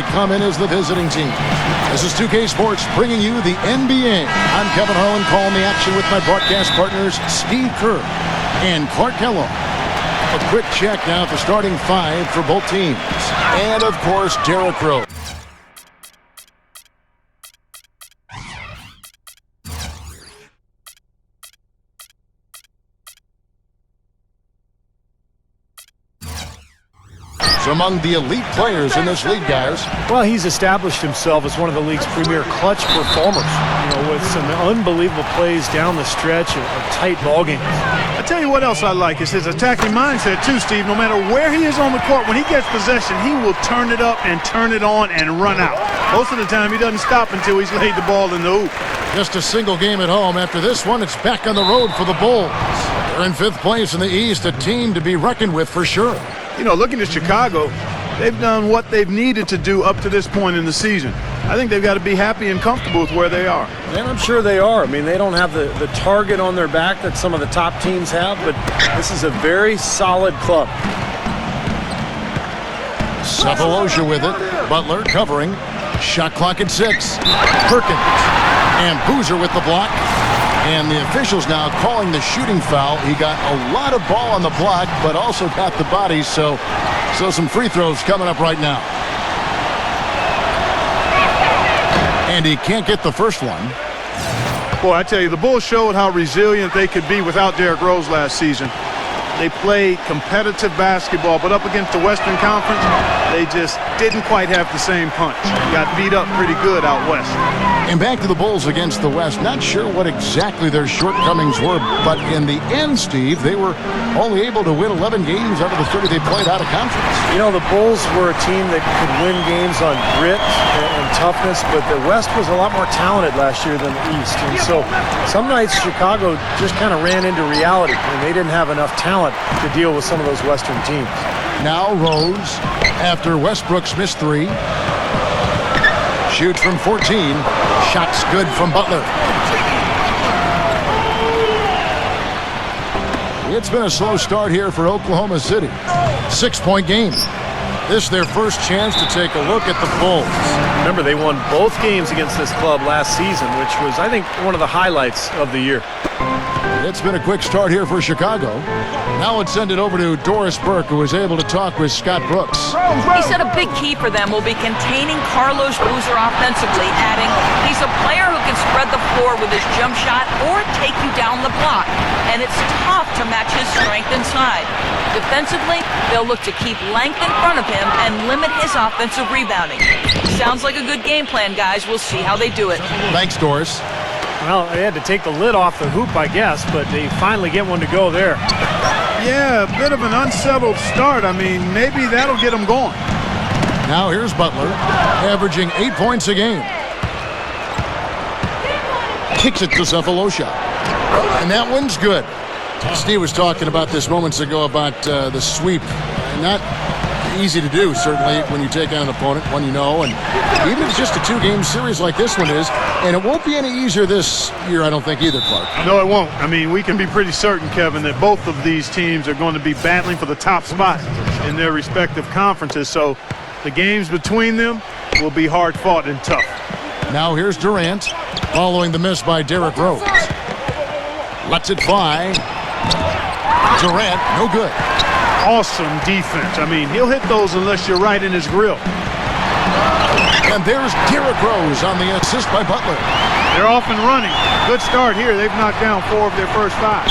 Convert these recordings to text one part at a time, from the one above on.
come in as the visiting team. This is 2K Sports bringing you the NBA. I'm Kevin Harlan calling the action with my broadcast partners Steve Kerr and Clark Kellogg. A quick check now at the starting five for both teams. And, of course, Derrick Rose. Among the elite players in this league, guys. Well, he's established himself as one of the league's premier clutch performers, with some unbelievable plays down the stretch of tight ball games. I tell you what else I like is his attacking mindset too, Steve. No matter where he is on the court, when he gets possession, he will turn it up and turn it on and run out. Most of the time, he doesn't stop until he's laid the ball in the hoop. Just a single game at home. After this one, it's back on the road for the Bulls. They're in 5th place in the East, a team to be reckoned with for sure. Looking at Chicago, they've done what they've needed to do up to this point in the season. I think they've got to be happy and comfortable with where they are. And I'm sure they are. I mean, they don't have the target on their back that some of the top teams have, but this is a very solid club. Cephalosha with it. Butler covering. Shot clock at 6. Perkins. And Boozer with the block. And the officials now calling the shooting foul. He got a lot of ball on the block, but also got the body, so some free throws coming up right now. And he can't get the first one. Boy, I tell you, the Bulls showed how resilient they could be without Derrick Rose last season. They played competitive basketball, but up against the Western Conference, they just didn't quite have the same punch. Got beat up pretty good out west. And back to the Bulls against the West. Not sure what exactly their shortcomings were, but in the end, Steve, they were only able to win 11 games out of the 30 they played out of conference. The Bulls were a team that could win games on grit and toughness, but the West was a lot more talented last year than the East. And so some nights Chicago just kind of ran into reality, and they didn't have enough talent to deal with some of those Western teams. Now Rose, after Westbrook's missed 3. Shoots from 14. Shots good from Butler. It's been a slow start here for Oklahoma City. 6-point game. This is their first chance to take a look at the Bulls. Remember, they won both games against this club last season, which was, I think, one of the highlights of the year. It's been a quick start here for Chicago. Now let's send it over to Doris Burke, who was able to talk with Scott Brooks. He said a big key for them will be containing Carlos Boozer offensively, adding he's a player who can spread the floor with his jump shot or take you down the block, and it's tough to match his strength inside. Defensively, they'll look to keep length in front of him and limit his offensive rebounding. Sounds like a good game plan, guys. We'll see how they do it. Thanks, Doris. Well, they had to take the lid off the hoop, I guess, but they finally get one to go there. Yeah, a bit of an unsettled start. I mean, maybe that'll get them going. Now here's Butler, averaging 8 points a game. Kicks it to Cephalosha. And that one's good. Steve was talking about this moments ago about the sweep. Not easy to do, certainly, when you take on an opponent, one you know, and even if it's just a 2-game series like this one is, and it won't be any easier this year, I don't think, either, Clark. No, it won't. I mean, we can be pretty certain, Kevin, that both of these teams are going to be battling for the top spot in their respective conferences, so the games between them will be hard-fought and tough. Now here's Durant, following the miss by Derrick Rose. Lets it fly. Durant, no good. Awesome defense. I mean, he'll hit those unless you're right in his grill. And there's Derrick Rose on the assist by Butler. They're off and running. Good start here. They've knocked down 4 of their first 5.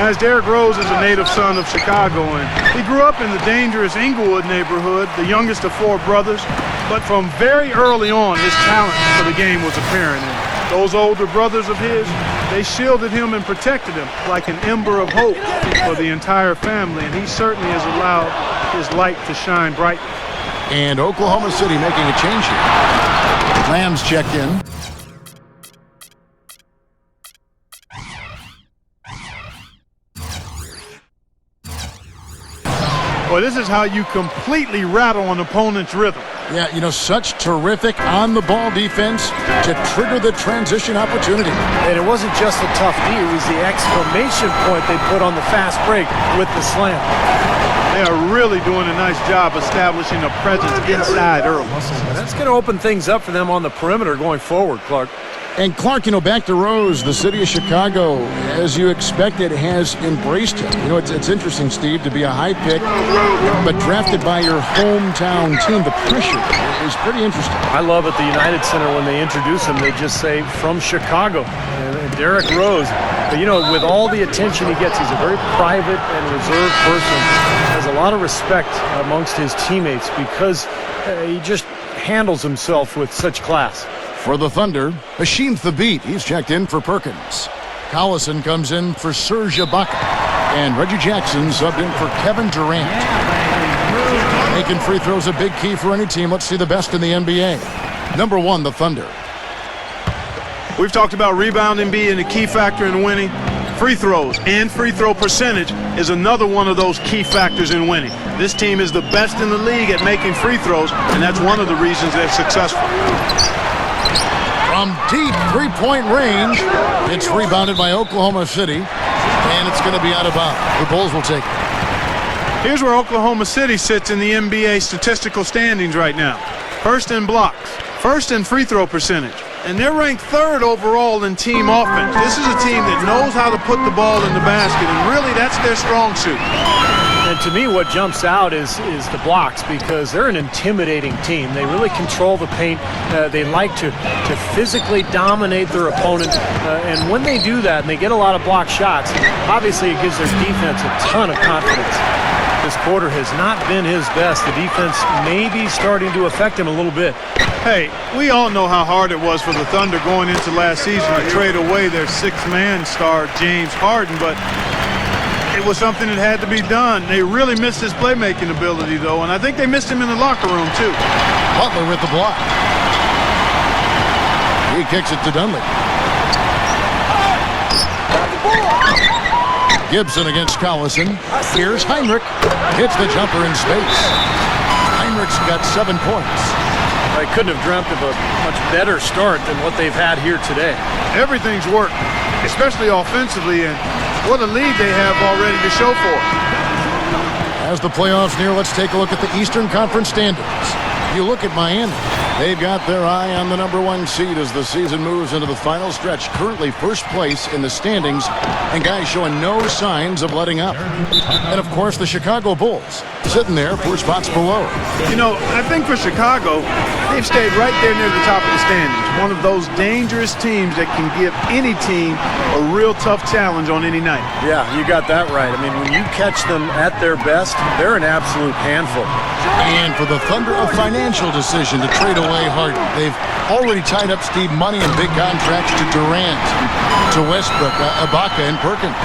Guys, Derrick Rose is a native son of Chicago, and he grew up in the dangerous Inglewood neighborhood, the youngest of 4 brothers. But from very early on, his talent for the game was apparent. And those older brothers of his, they shielded him and protected him like an ember of hope for the entire family, and he certainly has allowed his light to shine brightly. And Oklahoma City making a change here. Lamb's checked in. Well, this is how you completely rattle an opponent's rhythm. Yeah, you know, such terrific on-the-ball defense to trigger the transition opportunity. And it wasn't just the tough D, it was the exclamation point they put on the fast break with the slam. They are really doing a nice job establishing a presence inside early. And that's going to open things up for them on the perimeter going forward, Clark. And Clark, you know, back to Rose, the city of Chicago, as you expected, has embraced him. You know, it's interesting, Steve, to be a high pick, but drafted by your hometown team. The pressure is pretty interesting. I love at the United Center when they introduce him, they just say, from Chicago. And Derrick Rose, but, you know, with all the attention he gets, he's a very private and reserved person. Has a lot of respect amongst his teammates because he just handles himself with such class. For the Thunder, Hashim Thabit, he's checked in for Perkins. Collison comes in for Serge Ibaka. And Reggie Jackson subbed in for Kevin Durant. Making free throws a big key for any team. Let's see the best in the NBA. Number 1, the Thunder. We've talked about rebounding being a key factor in winning. Free throws and free throw percentage is another one of those key factors in winning. This team is the best in the league at making free throws, and that's one of the reasons they're successful. From deep three-point range, it's rebounded by Oklahoma City, and it's going to be out of bounds. The Bulls will take it. Here's where Oklahoma City sits in the NBA statistical standings right now. First in blocks, first in free throw percentage, and they're ranked 3rd overall in team offense. This is a team that knows how to put the ball in the basket, and really that's their strong suit. And to me, what jumps out is the blocks because they're an intimidating team. They really control the paint. They like to physically dominate their opponent. And when they do that and they get a lot of block shots, obviously it gives their defense a ton of confidence. This quarter has not been his best. The defense may be starting to affect him a little bit. Hey, we all know how hard it was for the Thunder going into last season to trade away their 6th-man star, James Harden, but it was something that had to be done. They really missed his playmaking ability, though, and I think they missed him in the locker room, too. Butler with the block. He kicks it to Dunley. Gibson against Collison. Here's Heinrich. Hits the jumper in space. Heinrich's got 7 points. I couldn't have dreamt of a much better start than what they've had here today. Everything's worked, especially offensively, and what a lead they have already to show for it. As the playoffs near, let's take a look at the Eastern Conference standings. You look at Miami. They've got their eye on the number 1 seed as the season moves into the final stretch. Currently first place in the standings, and guys showing no signs of letting up. And, of course, the Chicago Bulls sitting there 4 spots below. You know, I think for Chicago, they've stayed right there near the top of the standings. One of those dangerous teams that can give any team a real tough challenge on any night. Yeah, you got that right. I mean, when you catch them at their best, they're an absolute handful. And for the Thunder, a financial decision to trade away Harden. They've already tied up Steve money in big contracts to Durant, to Westbrook, Ibaka, and Perkins.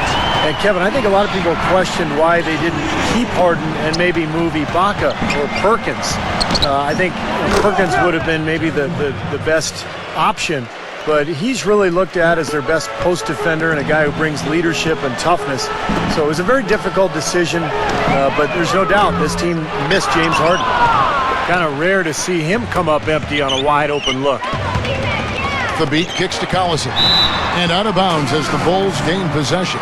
And Kevin, I think a lot of people questioned why they didn't keep Harden and maybe move Ibaka or Perkins. I think Perkins would have been maybe the best option, but he's really looked at as their best post defender and a guy who brings leadership and toughness. So it was a very difficult decision, but there's no doubt this team missed James Harden. Kind of rare to see him come up empty on a wide open look. The beat kicks to Collison. And out of bounds as the Bulls gain possession.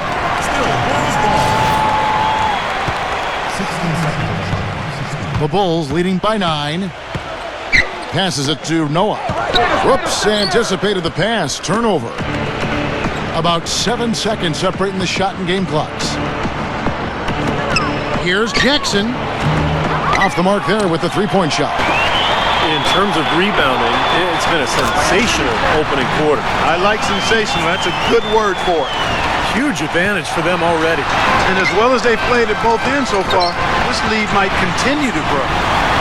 The Bulls leading by 9. Passes it to Noah. Whoops, anticipated the pass. Turnover. About 7 seconds separating the shot and game clocks. Here's Jackson. Off the mark there with the 3-point shot. In terms of rebounding, it's been a sensational opening quarter. I like sensational. That's a good word for it. Huge advantage for them already. And as well as they've played at both ends so far, this lead might continue to grow.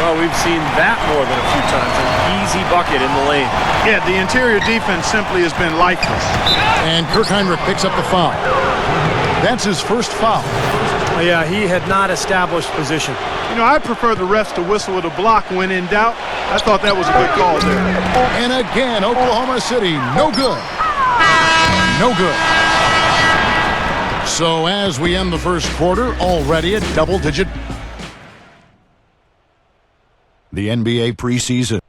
Well, we've seen that more than a few times. An easy bucket in the lane. Yeah, the interior defense simply has been lifeless. And Kirk Heinrich picks up the foul. That's his first foul. Yeah, he had not established position. You know, I prefer the refs to whistle with a block when in doubt. I thought that was a good call there. And again, Oklahoma City, no good. No good. So as we end the first quarter, already a double-digit. the NBA preseason.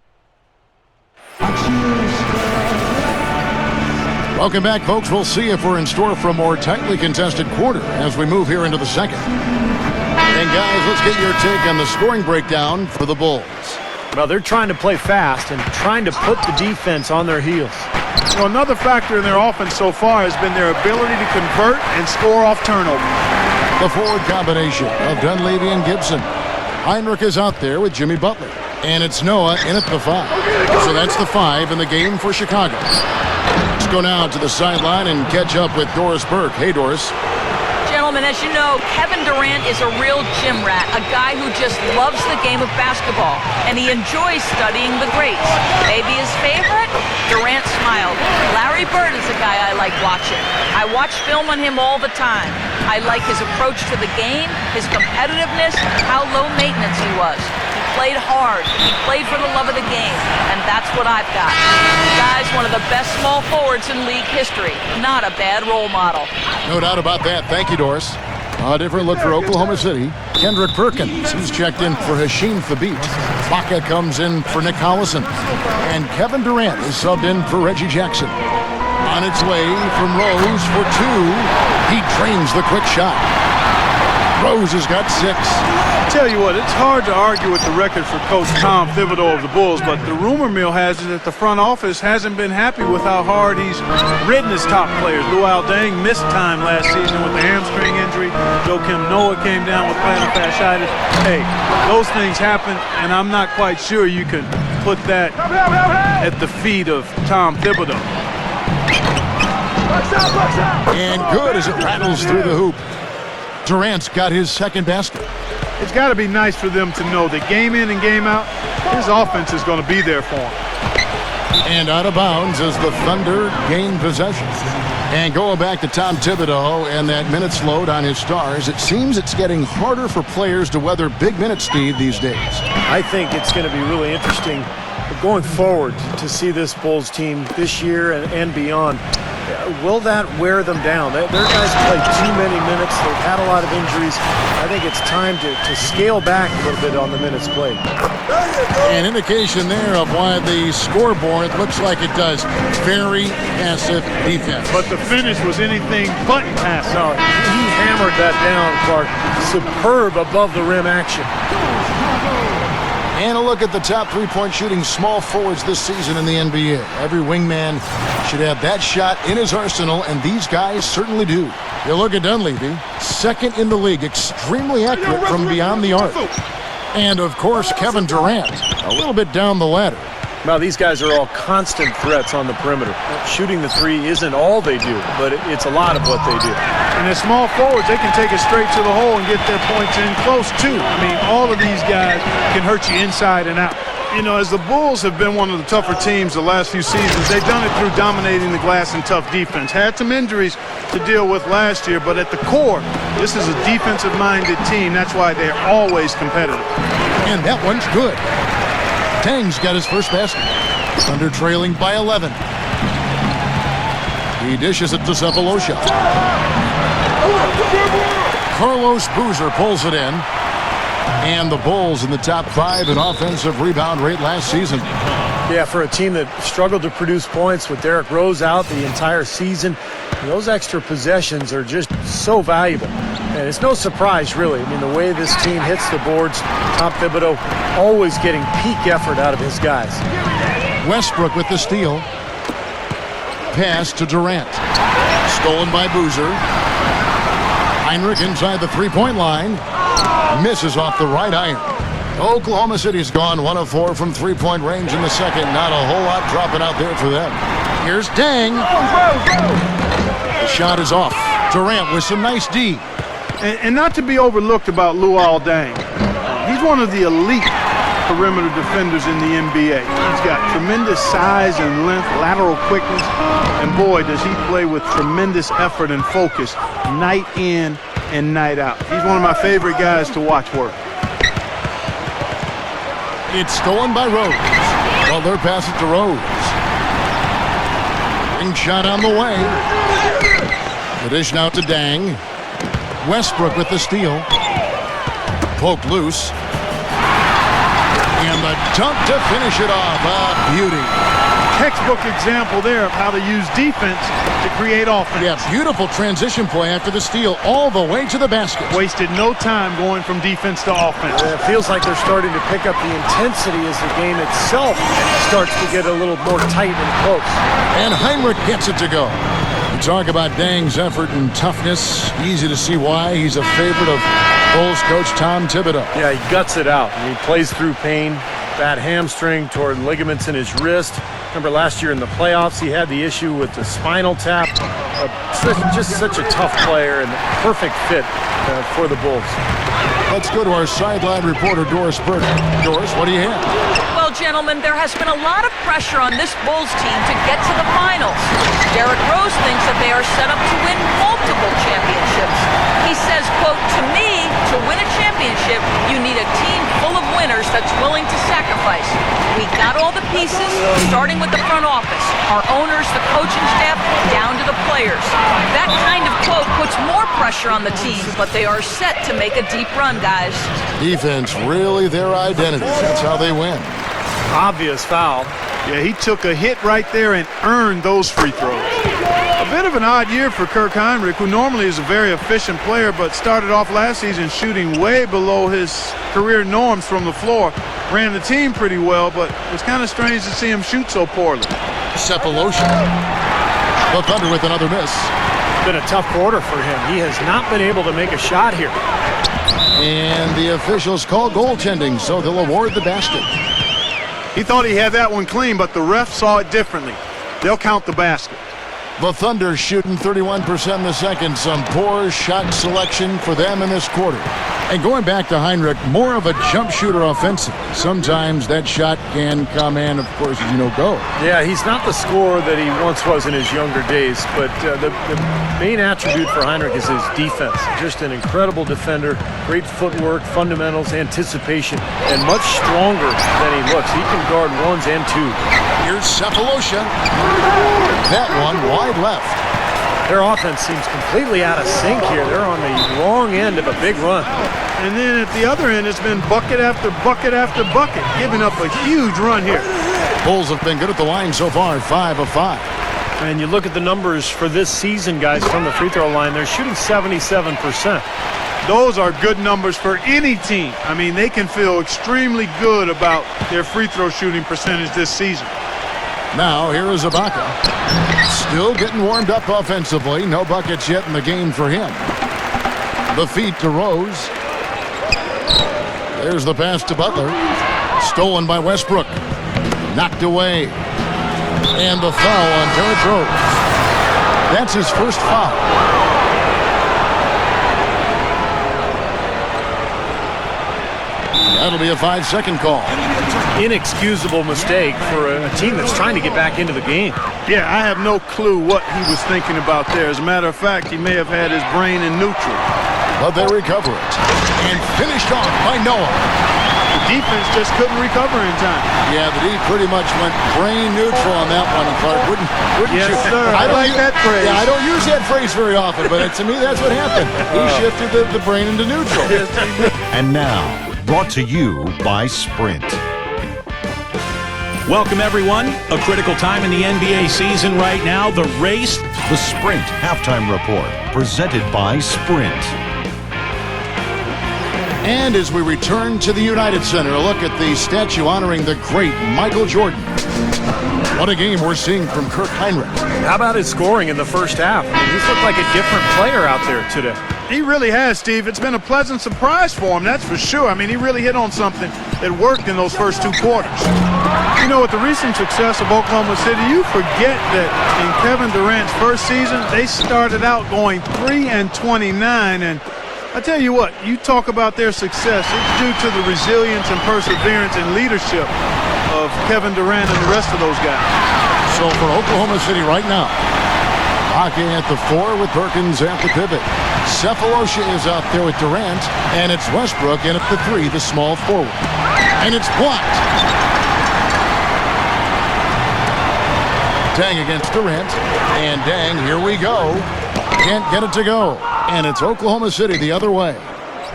Welcome back, folks. We'll see if we're in store for a more tightly contested quarter as we move here into the second. And guys, let's get your take on the scoring breakdown for the Bulls. Well, they're trying to play fast and trying to put the defense on their heels. Well, another factor in their offense so far has been their ability to convert and score off turnover. The forward combination of Dunleavy and Gibson. Heinrich is out there with Jimmy Butler. And it's Noah in at the 5. So that's the 5 in the game for Chicago. Let's go now to the sideline and catch up with Doris Burke. Hey, Doris. Gentlemen, as you know, Kevin Durant is a real gym rat, a guy who just loves the game of basketball, and he enjoys studying the greats. Maybe his favorite? Durant smiled. Larry Bird is a guy I like watching. I watch film on him all the time. I like his approach to the game, his competitiveness, how low maintenance he was. He played hard. He played for the love of the game, and that's what I've got. The guy's one of the best small forwards in league history. Not a bad role model. No doubt about that. Thank you, Doris. A different look for Oklahoma City. Kendrick Perkins, he's checked in for Hashim Thabit. Baca comes in for Nick Collison. And Kevin Durant is subbed in for Reggie Jackson. On its way from Rose for 2. He drains the quick shot. Rose has got 6. I tell you what, it's hard to argue with the record for Coach Tom Thibodeau of the Bulls, but the rumor mill has it that the front office hasn't been happy with how hard he's ridden his top players. Luol Deng missed time last season with the hamstring injury. Joakim Noah came down with plantar fasciitis. Hey, those things happen, and I'm not quite sure you can put that at the feet of Tom Thibodeau. And good as it rattles through the hoop. Durant's got his second basket. It's got to be nice for them to know that game in and game out, his offense is going to be there for him. And out of bounds as the Thunder gain possession. And going back to Tom Thibodeau and that minutes load on his stars, it seems it's getting harder for players to weather big minutes, Steve, these days. I think it's going to be really interesting going forward to see this Bulls team this year and beyond. Will that wear them down? Their guys play too many minutes. They've had a lot of injuries. I think it's time to scale back a little bit on the minutes played. An indication there of why the scoreboard looks like it does. Very passive defense. But the finish was anything but passive. No, he hammered that down, Clark. Superb above the rim action. And a look at the top three-point shooting small forwards this season in the NBA. Every wingman should have that shot in his arsenal, and these guys certainly do. You look at Dunleavy, second in the league, extremely accurate from beyond the arc. And, of course, Kevin Durant, a little bit down the ladder. Now, these guys are all constant threats on the perimeter. Shooting the three isn't all they do, but it's a lot of what they do. And as small forwards, they can take it straight to the hole and get their points in close, too. I mean, all of these guys can hurt you inside and out. You know, as the Bulls have been one of the tougher teams the last few seasons, they've done it through dominating the glass and tough defense. Had some injuries to deal with last year, but at the core, this is a defensive-minded team. That's why they're always competitive. And that one's good. Tang's got his first basket. Thunder trailing by 11. He dishes it to Cephalosha. Carlos Boozer pulls it in. And the Bulls in the top 5 in offensive rebound rate last season. Yeah, for a team that struggled to produce points with Derrick Rose out the entire season, those extra possessions are just so valuable. And it's no surprise, really. I mean, the way this team hits the boards, Tom Thibodeau always getting peak effort out of his guys. Westbrook with the steal. Pass to Durant. Stolen by Boozer. Heinrich inside the three-point line. Misses off the right iron. Oklahoma City's gone 1 of 4 from three-point range in the second. Not a whole lot dropping out there for them. Here's Deng. The shot is off. Durant with some nice D. And not to be overlooked about Luol Deng. He's one of the elite perimeter defenders in the NBA. He's got tremendous size and length, lateral quickness, and boy, does he play with tremendous effort and focus night in and night out. He's one of my favorite guys to watch work. It's stolen by Rose. Butler passes it to Rose. Ring shot on the way. The dish now to Deng. Westbrook with the steal. Poked loose. And the dunk to finish it off. A beauty. Textbook example there of how to use defense to create offense. Yeah, beautiful transition play after the steal all the way to the basket. Wasted no time going from defense to offense. It feels like they're starting to pick up the intensity as the game itself starts to get a little more tight and close. And Heinrich gets it to go. We talk about Dang's effort and toughness. Easy to see why he's a favorite of Bulls coach Tom Thibodeau. Yeah, he guts it out. He plays through pain. Bad hamstring, tore ligaments in his wrist. Remember last year in the playoffs, he had the issue with the spinal tap. Just such a tough player and perfect fit for the Bulls. Let's go to our sideline reporter, Doris Burke. Doris, what do you have? Well, gentlemen, there has been a lot of pressure on this Bulls team to get to the finals. Derrick Rose thinks that they are set up to win multiple championships. He says, quote, "To me, to win a championship, you need a team full of winners that's willing to sacrifice. We got all the pieces, starting with the front office, our owners, the coaching staff, down to the players." That kind of quote puts more pressure on the team, but they are set to make a deep run, guys. Defense, really their identity. That's how they win. Obvious foul. Yeah, he took a hit right there and earned those free throws. A bit of an odd year for Kirk Heinrich, who normally is a very efficient player, but started off last season shooting way below his career norms from the floor. Ran the team pretty well, but it's kind of strange to see him shoot so poorly. Cephalosha. The Thunder with another miss. Been a tough quarter for him. He has not been able to make a shot here. And the officials call goaltending, so they'll award the basket. He thought he had that one clean, but the ref saw it differently. They'll count the basket. The Thunder shooting 31% in the second. Some poor shot selection for them in this quarter. And going back to Heinrich, more of a jump shooter offensively. Sometimes that shot can come in, of course, as you know, go. Yeah, he's not the scorer that he once was in his younger days, but the main attribute for Heinrich is his defense. Just an incredible defender, great footwork, fundamentals, anticipation, and much stronger than he looks. He can guard ones and twos. Here's Cephalosha. That one wide left. Their offense seems completely out of sync here. They're on the wrong end of a big run. And then at the other end, it's been bucket after bucket after bucket, giving up a huge run here. Bulls have been good at the line so far, 5 of 5. And you look at the numbers for this season, guys, from the free throw line, they're shooting 77%. Those are good numbers for any team. I mean, they can feel extremely good about their free throw shooting percentage this season. Now, here is Ibaka. Still getting warmed up offensively. No buckets yet in the game for him. The feed to Rose. There's the pass to Butler. Stolen by Westbrook. Knocked away. And the foul on Derrick Rose. That's his first foul. That'll be a 5-second call. Inexcusable mistake for a team that's trying to get back into the game. Yeah, I have no clue what he was thinking about there. As a matter of fact, he may have had his brain in neutral. But they recover it. And finished off by Noah. The defense just couldn't recover in time. Yeah, the D pretty much went brain neutral on that one, Clark. Wouldn't Yes, you? sir. I like that phrase. Yeah, I don't use that phrase very often, but to me, that's what happened. He shifted the brain into neutral. And now, brought to you by Sprint. Welcome, everyone. A critical time in the NBA season right now. The race. The Sprint Halftime Report, presented by Sprint. And as we return to the United Center, a look at the statue honoring the great Michael Jordan. What a game we're seeing from Kirk Heinrich. How about his scoring in the first half? I mean, he's looked like a different player out there today. He really has, Steve. It's been a pleasant surprise for him, that's for sure. I mean, he really hit on something that worked in those first two quarters. You know, with the recent success of Oklahoma City, you forget that in Kevin Durant's first season, they started out going 3-29, and I tell you what, you talk about their success, it's due to the resilience and perseverance and leadership of Kevin Durant and the rest of those guys. So for Oklahoma City right now, Hockey at the 4 with Perkins at the pivot. Cephalosha is out there with Durant, and it's Westbrook in at the 3, the small forward. And it's blocked. Dang against Durant, and Dang, here we go. Can't get it to go, and it's Oklahoma City the other way.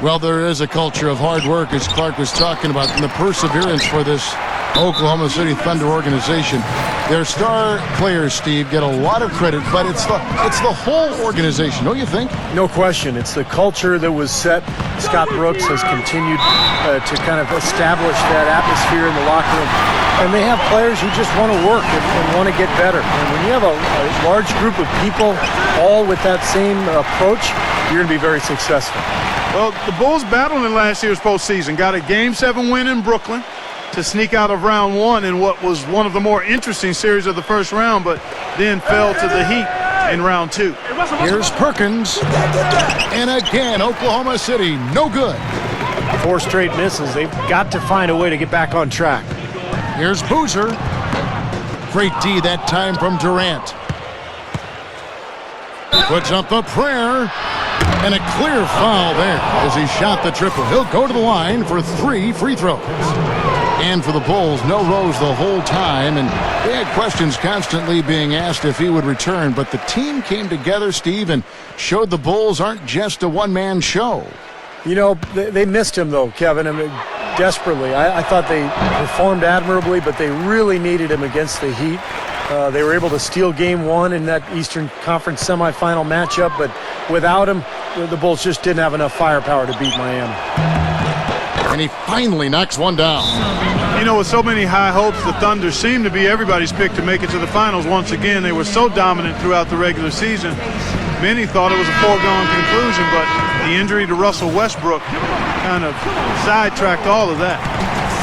Well, there is a culture of hard work, as Clark was talking about, and the perseverance for this Oklahoma City Thunder organization. Their star players, Steve, get a lot of credit, but it's the whole organization, don't you think? No question. It's the culture that was set. Scott Brooks has continued to kind of establish that atmosphere in the locker room. And they have players who just want to work and want to get better. And when you have a large group of people all with that same approach, you're going to be very successful. Well, the Bulls battled in last year's postseason. Got a Game 7 win in Brooklyn to sneak out of round one in what was one of the more interesting series of the first round, but then fell to the Heat in round two. Here's Perkins. And again, Oklahoma City, no good. 4 straight misses. They've got to find a way to get back on track. Here's Boozer. Great D that time from Durant. Puts up a prayer. And a clear foul there as he shot the triple. He'll go to the line for 3 free throws. And for the Bulls, no Rose the whole time. And they had questions constantly being asked if he would return. But the team came together, Steve, and showed the Bulls aren't just a one-man show. You know, they missed him, though, Kevin. I mean, desperately. I thought they performed admirably, but they really needed him against the Heat. They were able to steal Game 1 in that Eastern Conference semifinal matchup, but without him, the Bulls just didn't have enough firepower to beat Miami. And he finally knocks one down. You know, with so many high hopes, the Thunder seemed to be everybody's pick to make it to the finals once again. They were so dominant throughout the regular season. Many thought it was a foregone conclusion, but the injury to Russell Westbrook kind of sidetracked all of that.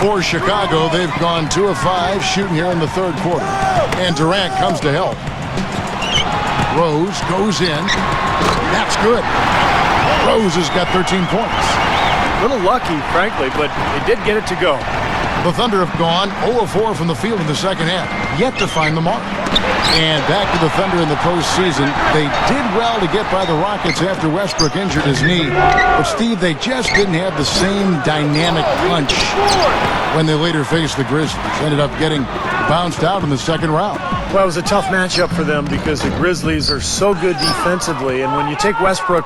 For Chicago, they've gone 2 of 5 shooting here in the third quarter. And Durant comes to help. Rose goes in. That's good. Rose has got 13 points. A little lucky, frankly, but they did get it to go. The Thunder have gone 0 of 4 from the field in the second half, yet to find the mark. And back to the Thunder in the postseason. They did well to get by the Rockets after Westbrook injured his knee. But, Steve, they just didn't have the same dynamic punch when they later faced the Grizzlies. Ended up getting bounced out in the second round. Well, it was a tough matchup for them because the Grizzlies are so good defensively. And when you take Westbrook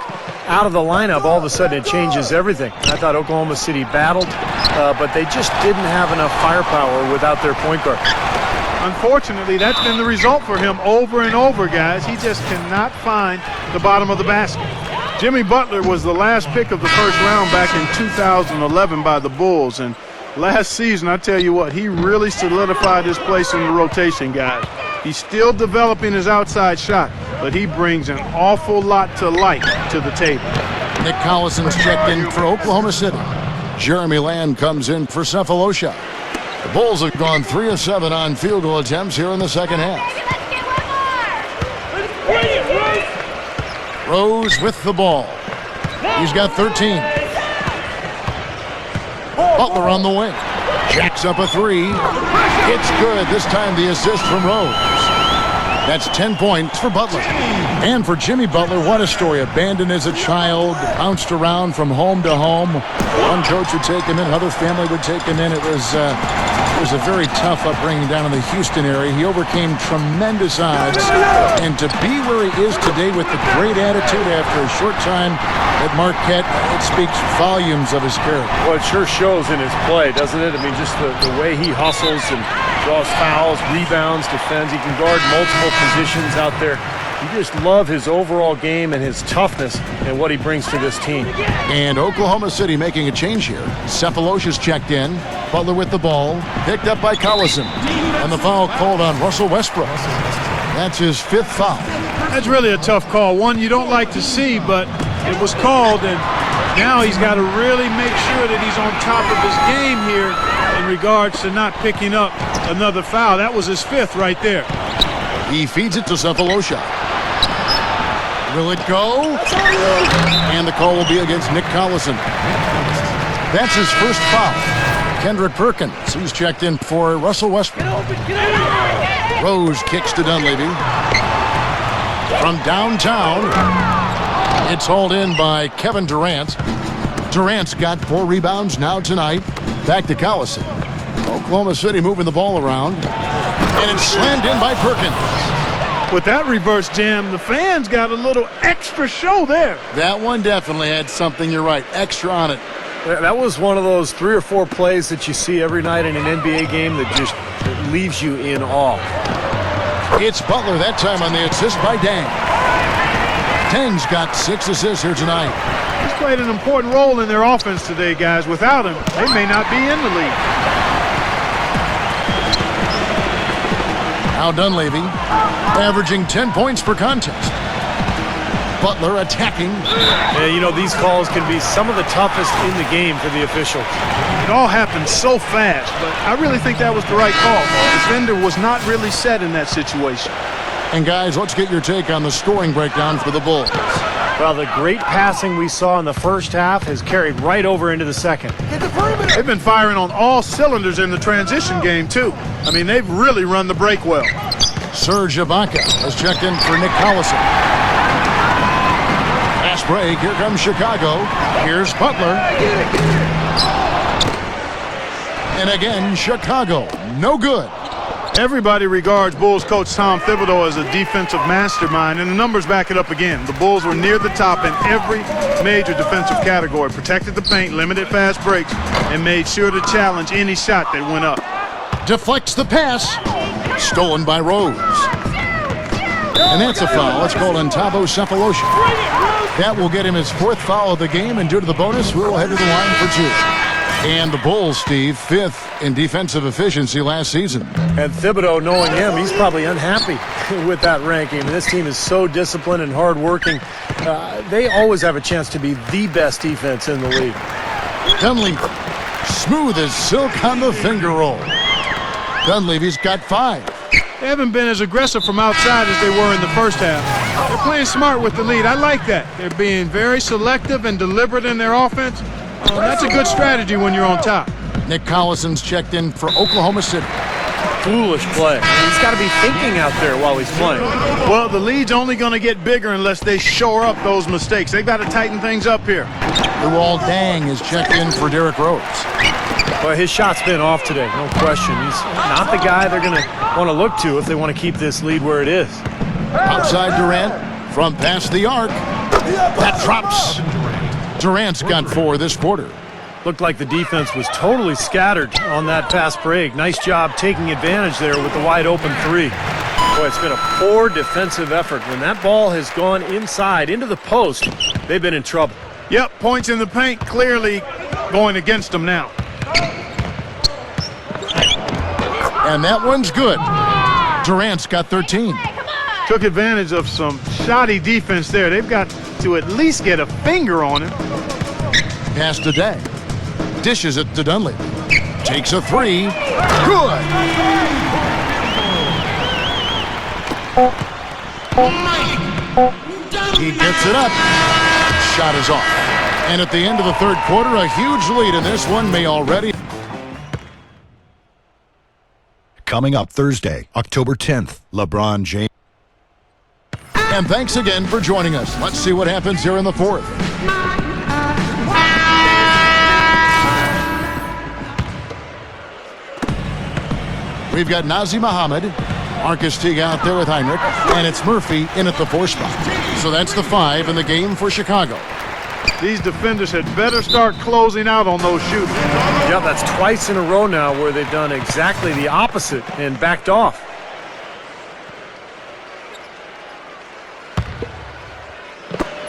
out of the lineup, all of a sudden it changes everything. I thought Oklahoma City battled, but they just didn't have enough firepower without their point guard. Unfortunately, that's been the result for him over and over, guys. He just cannot find the bottom of the basket. Jimmy Butler was the last pick of the first round back in 2011 by the Bulls. And last season, I tell you what, he really solidified his place in the rotation, guys. He's still developing his outside shot, but he brings an awful lot to light to the table. Nick Collison's checked in for Oklahoma City. Jeremy Lamb comes in for Cephalosha. The Bulls have gone 3 of 7 on field goal attempts here in the second half. Rose with the ball. He's got 13. Butler on the wing. Jacks up a 3. It's good. This time the assist from Rose. That's 10 points for Butler. And for Jimmy Butler, what a story. Abandoned as a child, bounced around from home to home. One coach would take him in, another family would take him in. It was a very tough upbringing down in the Houston area. He overcame tremendous odds. And to be where he is today with the great attitude after a short time at Marquette, it speaks volumes of his character. Well, it sure shows in his play, doesn't it? I mean, just the way he hustles and draws fouls, rebounds, defends. He can guard multiple positions out there. You just love his overall game and his toughness and what he brings to this team. And Oklahoma City making a change here. Cephalosha's checked in. Butler with the ball. Picked up by Collison. And the foul called on Russell Westbrook. That's his 5th foul. That's really a tough call. One you don't like to see, but it was called, and now he's got to really make sure that he's on top of his game here in regards to not picking up another foul. That was his 5th right there. He feeds it to Cephalosha. Will it go? And the call will be against Nick Collison. That's his 1st foul. Kendrick Perkins, he's checked in for Russell Westbrook. Rose kicks to Dunleavy. From downtown, it's hauled in by Kevin Durant. Durant's got 4 rebounds now tonight. Back to Collison. Oklahoma City moving the ball around. And it's slammed in by Perkins. With that reverse jam, the fans got a little extra show there. That one definitely had something, you're right, extra on it. That was one of those 3 or 4 plays that you see every night in an NBA game that just leaves you in awe. It's Butler that time on the assist by Dang. Dang's got 6 assists here tonight. He's played an important role in their offense today, guys. Without him, they may not be in the league. Now Dunleavy averaging 10 points per contest. Butler attacking. Yeah, you know, these calls can be some of the toughest in the game for the officials. It all happened so fast, but I really think that was the right call. The defender was not really set in that situation. And guys, let's get your take on the scoring breakdown for the Bulls. Well, the great passing we saw in the first half has carried right over into the second. They've been firing on all cylinders in the transition game, too. I mean, they've really run the break well. Serge Ibaka has checked in for Nick Collison. Fast break, here comes Chicago. Here's Butler. And again, Chicago, no good. Everybody regards Bulls coach Tom Thibodeau as a defensive mastermind, and the numbers back it up again. The Bulls were near the top in every major defensive category, protected the paint, limited fast breaks, and made sure to challenge any shot that went up. Deflects the pass. Stolen by Rose. And that's a foul. It's called on Thabo Sefolosha. That will get him his 4th foul of the game, and due to the bonus, we will head to the line for 2. And the Bulls, Steve, 5th in defensive efficiency last season. And Thibodeau, knowing him, he's probably unhappy with that ranking. This team is so disciplined and hardworking. They always have a chance to be the best defense in the league. Dunleavy, smooth as silk on the finger roll. Dunleavy's got 5. They haven't been as aggressive from outside as they were in the first half. They're playing smart with the lead. I like that. They're being very selective and deliberate in their offense. That's a good strategy when you're on top. Nick Collison's checked in for Oklahoma City. Foolish play. He's got to be thinking out there while he's playing. Well, the lead's only going to get bigger unless they shore up those mistakes. They've got to tighten things up here. Luol Deng is checked in for Derrick Rose. Well, his shot's been off today, no question. He's not the guy they're going to want to look to if they want to keep this lead where it is. Outside Durant from past the arc. That drops. Durant's got 4 this quarter. Looked like the defense was totally scattered on that fast break. Nice job taking advantage there with the wide open 3. Boy, it's been a poor defensive effort. When that ball has gone inside into the post, they've been in trouble. Yep, points in the paint clearly going against them now. And that one's good. Durant's got 13. Took advantage of some shoddy defense there. They've got to at least get a finger on him. Pass to Deng. Dishes it to Dunleavy. Takes a 3. Good. He gets it up. Shot is off. And at the end of the 3rd quarter, a huge lead in this one may already... Coming up Thursday, October 10th, LeBron James. And thanks again for joining us. Let's see what happens here in the 4th. We've got Nazir Muhammad, Marcus Teague out there with Heinrich, and it's Murphy in at the 4 spot. So that's the 5 in the game for Chicago. These defenders had better start closing out on those shoots. Yeah, that's twice in a row now where they've done exactly the opposite and backed off.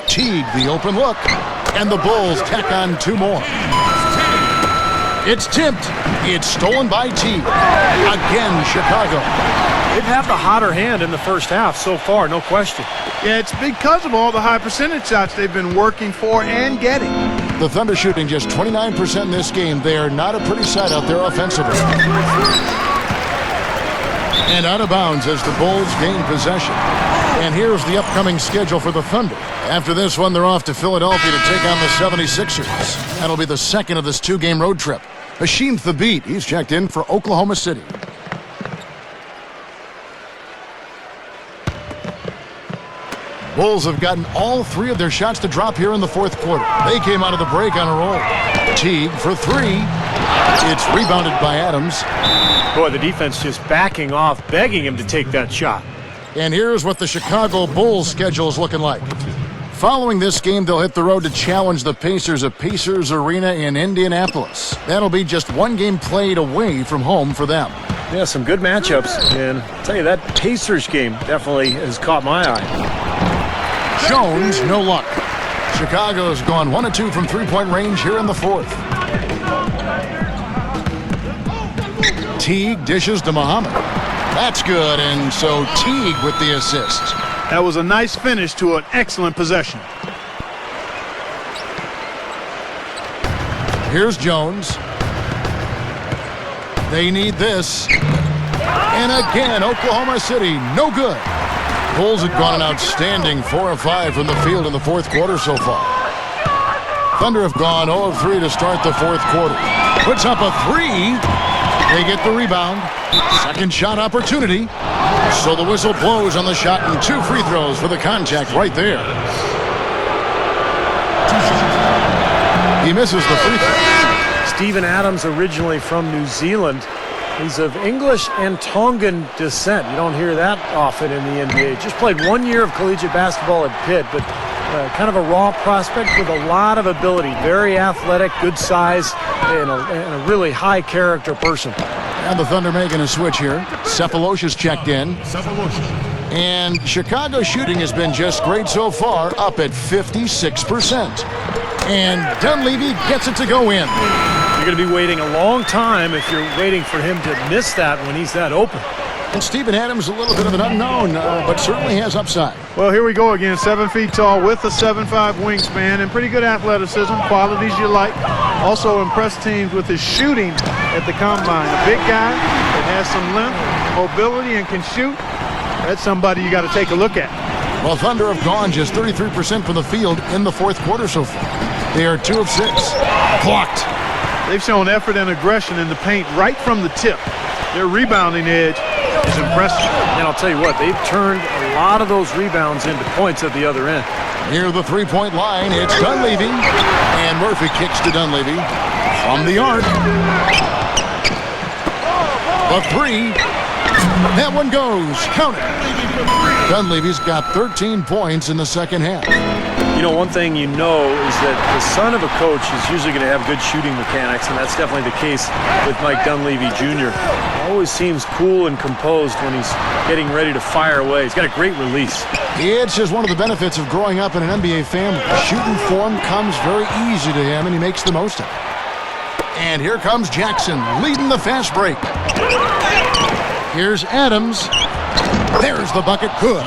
Teague, the open look, and the Bulls tack on 2 more. It's tipped. It's stolen by Teague. Again, Chicago. They've had the hotter hand in the first half so far, no question. Yeah, it's because of all the high percentage shots they've been working for and getting. The Thunder shooting just 29% in this game. They are not a pretty sight out there offensively. And out of bounds as the Bulls gain possession. And here's the upcoming schedule for the Thunder. After this one, they're off to Philadelphia to take on the 76ers. That'll be the 2nd of this 2-game road trip. Hasheem Thabeet, he's checked in for Oklahoma City. Bulls have gotten all 3 of their shots to drop here in the 4th quarter. They came out of the break on a roll. Teague for 3. It's rebounded by Adams. Boy, the defense just backing off, begging him to take that shot. And here's what the Chicago Bulls schedule is looking like. Following this game, they'll hit the road to challenge the Pacers at Pacers Arena in Indianapolis. That'll be just one game played away from home for them. Yeah, some good matchups. And I'll tell you, that Pacers game definitely has caught my eye. Jones, no luck. Chicago's gone 1 of 2 from three-point range here in the fourth. Teague dishes to Muhammad. That's good, and so Teague with the assist. That was a nice finish to an excellent possession. Here's Jones. They need this. And again, Oklahoma City, no good. Bulls have gone an outstanding 4 of 5 from the field in the fourth quarter so far. Thunder have gone 0 of 3 to start the fourth quarter. Puts up a 3. They get the rebound. Second shot opportunity. So the whistle blows on the shot and 2 free throws for the contact right there. He misses the free throw. Steven Adams, originally from New Zealand. He's of English and Tongan descent. You don't hear that often in the NBA. Just played 1 year of collegiate basketball at Pitt, but kind of a raw prospect with a lot of ability. Very athletic, good size, and a really high character person. And the Thunder making a switch here. Cephalosha's checked in. And Chicago's shooting has been just great so far, up at 56%. And Dunleavy gets it to go in. You're going to be waiting a long time if you're waiting for him to miss that when he's that open. And Steven Adams, a little bit of an unknown, but certainly has upside. Well, here we go again. 7 feet tall with a 7'5" wingspan and pretty good athleticism, qualities you like. Also impressed teams with his shooting at the combine. A big guy that has some length, mobility, and can shoot. That's somebody you got to take a look at. Well, Thunder have gone just 33% from the field in the fourth quarter so far. They are 2 of 6. Blocked. They've shown effort and aggression in the paint right from the tip. Their rebounding edge is impressive. And I'll tell you what, they've turned a lot of those rebounds into points at the other end. Near the three-point line, it's Dunleavy. And Murphy kicks to Dunleavy from the arc. The 3. That one goes. Count it. Dunleavy's got 13 points in the second half. You know, one thing you know is that the son of a coach is usually going to have good shooting mechanics, and that's definitely the case with Mike Dunleavy Jr. Always seems cool and composed when he's getting ready to fire away. He's got a great release. It's just one of the benefits of growing up in an NBA family. Shooting form comes very easy to him, and he makes the most of it. And here comes Jackson leading the fast break. Here's Adams. There's the bucket. Good.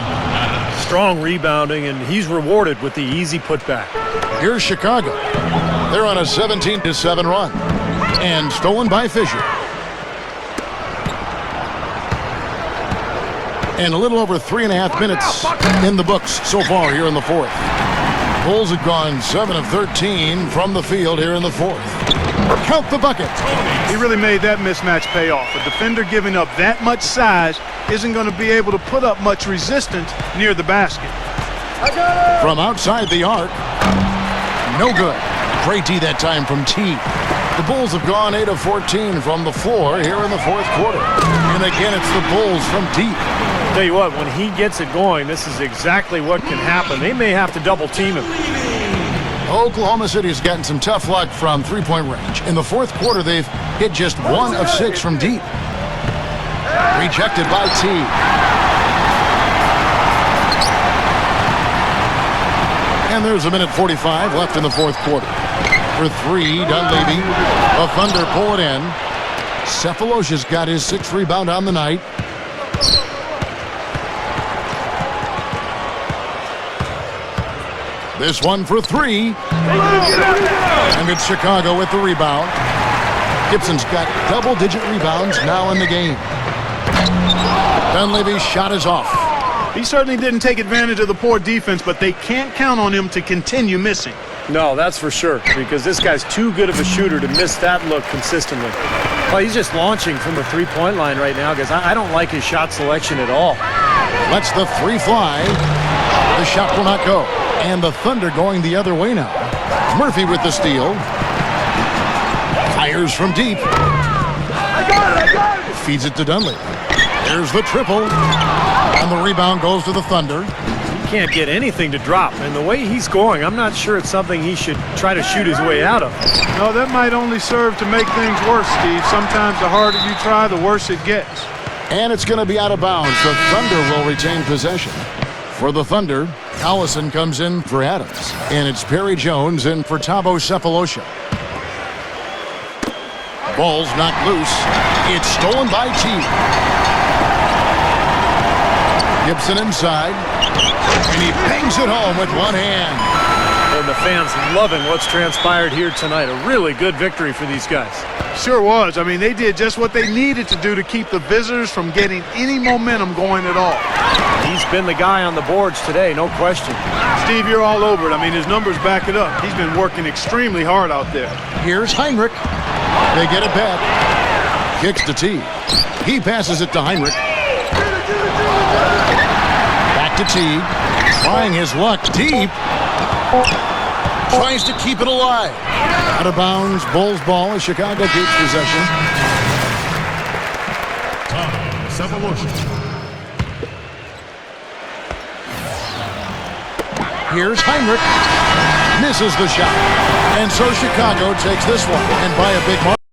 Strong rebounding, and he's rewarded with the easy putback. Here's Chicago. They're on a 17-7 run. And stolen by Fisher. And a little over 3.5 minutes in the books so far here in the fourth. Bulls have gone 7 of 13 from the field here in the fourth. Count the bucket. He really made that mismatch pay off. A defender giving up that much size isn't going to be able to put up much resistance near the basket. From outside the arc. No good. Great D that time from T. The Bulls have gone 8 of 14 from the floor here in the fourth quarter. And again, it's the Bulls from deep. Tell you what, when he gets it going, this is exactly what can happen. They may have to double team him. Oklahoma City has gotten some tough luck from three-point range. In the fourth quarter, they've hit just 1 of 6 from deep. Rejected by T. And there's 1:45 left in the fourth quarter. For 3, Dunleavy. The Thunder pull it in. Cephalosha's got his 6th rebound on the night. This one for 3. And it's Chicago with the rebound. Gibson's got double-digit rebounds now in the game. Dunleavy's shot is off. He certainly didn't take advantage of the poor defense, but they can't count on him to continue missing. No, that's for sure, because this guy's too good of a shooter to miss that look consistently. Well, he's just launching from the three-point line right now, because I don't like his shot selection at all. Lets the 3 fly. The shot will not go. And the Thunder going the other way now. Murphy with the steal. Fires from deep. Feeds it to Dunleavy. Here's the triple. And the rebound goes to the Thunder. He can't get anything to drop. And the way he's going, I'm not sure it's something he should try to shoot his way out of. No, that might only serve to make things worse, Steve. Sometimes the harder you try, the worse it gets. And it's going to be out of bounds. The Thunder will retain possession. For the Thunder, Collison comes in for Adams. And it's Perry Jones in for Thabo Sefolosha. Ball's knocked loose. It's stolen by T. Gibson inside. And he bangs it home with one hand. And the fans loving what's transpired here tonight. A really good victory for these guys. Sure was. I mean, they did just what they needed to do to keep the visitors from getting any momentum going at all. He's been the guy on the boards today, no question. Steve, you're all over it. I mean, his numbers back it up. He's been working extremely hard out there. Here's Heinrich. They get it back. Kicks to T. He passes it to Heinrich. Back to T. Trying his luck deep. Tries to keep it alive. Out of bounds, Bulls ball as Chicago keeps possession. Here's Heinrich. Misses the shot. And so Chicago takes this one. And by a big margin.